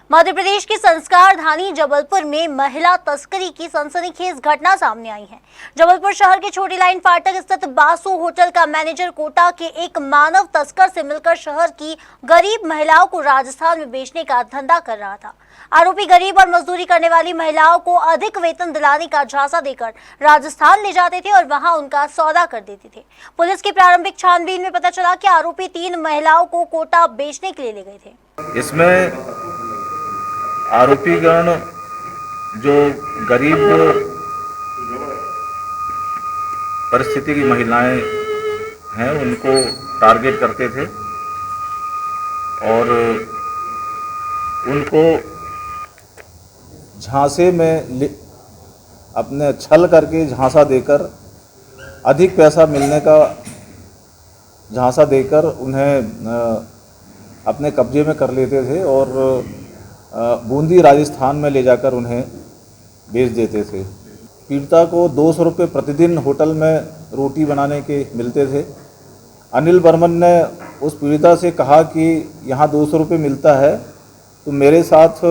मध्य प्रदेश की संस्कार धानी जबलपुर में महिला तस्करी की सनसनीखेज घटना सामने आई है। जबलपुर शहर के छोटी लाइन फाटक स्थित बासु होटल का मैनेजर कोटा के एक मानव तस्कर से मिलकर शहर की गरीब महिलाओं को राजस्थान में बेचने का धंधा कर रहा था। आरोपी गरीब और मजदूरी करने वाली महिलाओं को अधिक वेतन दिलाने का झांसा देकर राजस्थान ले जाते थे और वहां उनका सौदा कर देते थे। पुलिस की प्रारंभिक छानबीन में पता चला कि आरोपी 3 महिलाओं को कोटा बेचने के लिए ले गए थे। इसमें आरोपीगण जो गरीब परिस्थिति की महिलाएं हैं उनको टारगेट करते थे और उनको झांसे में अपने छल करके झांसा देकर अधिक पैसा मिलने का झांसा देकर उन्हें अपने कब्जे में कर लेते थे और बूंदी राजस्थान में ले जाकर उन्हें बेच देते थे। पीड़िता को 200 रुपये प्रतिदिन होटल में रोटी बनाने के मिलते थे। अनिल बर्मन ने उस पीड़िता से कहा कि यहाँ 200 रुपये मिलता है तो मेरे साथ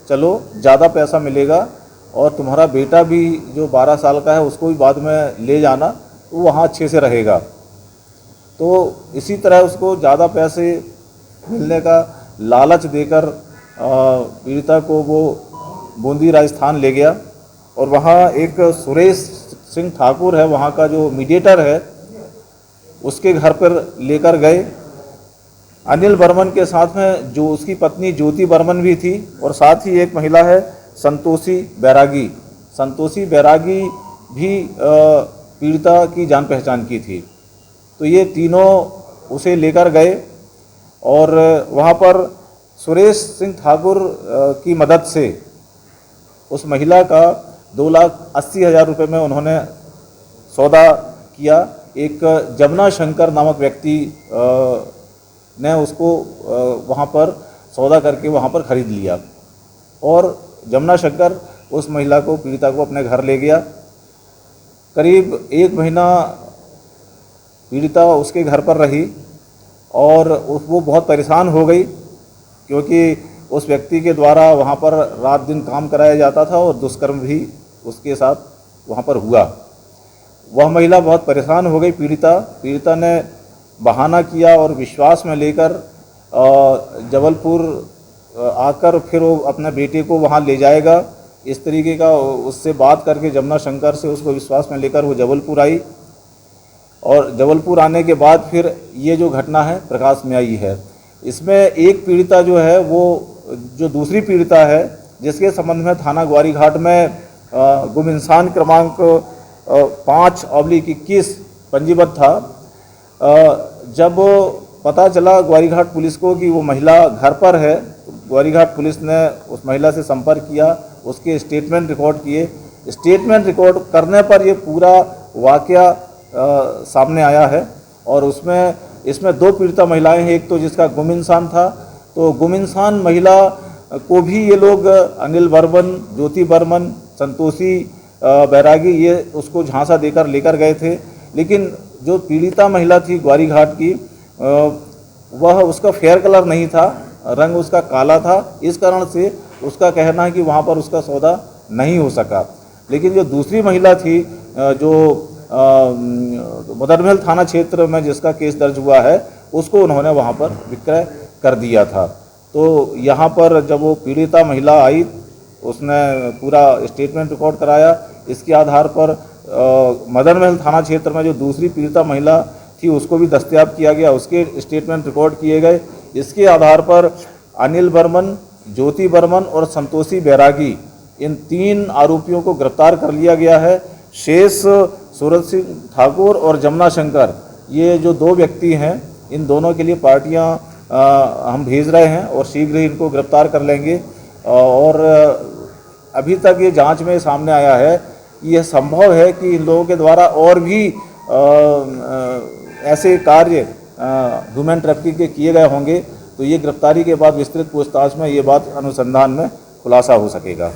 चलो, ज़्यादा पैसा मिलेगा और तुम्हारा बेटा भी जो 12 साल का है उसको भी बाद में ले जाना, तो वहाँ अच्छे से रहेगा। तो इसी तरह उसको ज़्यादा पैसे मिलने का लालच देकर पीड़िता को वो बूंदी राजस्थान ले गया और वहाँ एक सुरेश सिंह ठाकुर है, वहाँ का जो मीडिएटर है, उसके घर पर लेकर गए। अनिल बर्मन के साथ में जो उसकी पत्नी ज्योति बर्मन भी थी और साथ ही एक महिला है संतोषी बैरागी। संतोषी बैरागी भी पीड़िता की जान पहचान की थी। तो ये तीनों उसे लेकर गए और वहाँ पर सुरेश सिंह ठाकुर की मदद से उस महिला का 2,80,000 रुपये में उन्होंने सौदा किया। एक जमुना शंकर नामक व्यक्ति ने उसको वहाँ पर सौदा करके वहाँ पर ख़रीद लिया और जमुना शंकर उस महिला को, पीड़िता को अपने घर ले गया। करीब 1 महीना पीड़िता उसके घर पर रही और वो बहुत परेशान हो गई क्योंकि उस व्यक्ति के द्वारा वहाँ पर रात दिन काम कराया जाता था और दुष्कर्म भी उसके साथ वहाँ पर हुआ। वह महिला बहुत परेशान हो गई। पीड़िता ने बहाना किया और विश्वास में लेकर जबलपुर आकर फिर वो अपने बेटे को वहाँ ले जाएगा, इस तरीके का उससे बात करके जमुना शंकर से उसको विश्वास में लेकर वो जबलपुर आई और जबलपुर आने के बाद फिर ये जो घटना है प्रकाश में आई है। इसमें एक पीड़िता जो है, वो जो दूसरी पीड़िता है जिसके संबंध में थाना ग्वारीघाट में गुम इंसान क्रमांक 5/21 पंजीबद्ध था। जब पता चला ग्वारीघाट पुलिस को कि वो महिला घर पर है, ग्वारीघाट पुलिस ने उस महिला से संपर्क किया, उसके स्टेटमेंट रिकॉर्ड किए। स्टेटमेंट रिकॉर्ड करने पर ये पूरा वाकया सामने आया है और इसमें 2 पीड़िता महिलाएं हैं। एक तो जिसका गुम इंसान था, तो गुम इंसान महिला को भी ये लोग अनिल बर्मन, ज्योति बर्मन, संतोषी बैरागी ये उसको झांसा देकर लेकर गए थे। लेकिन जो पीड़िता महिला थी ग्वारीघाट की, वह उसका फेयर कलर नहीं था, रंग उसका काला था। इस कारण से उसका कहना है कि वहाँ पर उसका सौदा नहीं हो सका। लेकिन जो दूसरी महिला थी जो बदरमहल थाना क्षेत्र में जिसका केस दर्ज हुआ है, उसको उन्होंने वहाँ पर विक्रय कर दिया था। तो यहाँ पर जब वो पीड़िता महिला आई, उसने पूरा स्टेटमेंट रिकॉर्ड कराया। इसके आधार पर मदनमहल थाना क्षेत्र में जो दूसरी पीड़िता महिला थी उसको भी दस्तयाब किया गया, उसके स्टेटमेंट रिकॉर्ड किए गए। इसके आधार पर अनिल बर्मन, ज्योति बर्मन और संतोषी बैरागी, इन 3 आरोपियों को गिरफ्तार कर लिया गया है। शेष सूरज सिंह ठाकुर और जमुना शंकर, ये जो 2 व्यक्ति हैं, इन दोनों के लिए पार्टियां हम भेज रहे हैं और शीघ्र ही इनको गिरफ्तार कर लेंगे। और अभी तक ये जांच में सामने आया है कि यह संभव है कि इन लोगों के द्वारा और भी ऐसे कार्य ह्यूमन ट्रैफिकिंग के किए गए होंगे। तो ये गिरफ्तारी के बाद विस्तृत पूछताछ में ये बात अनुसंधान में खुलासा हो सकेगा।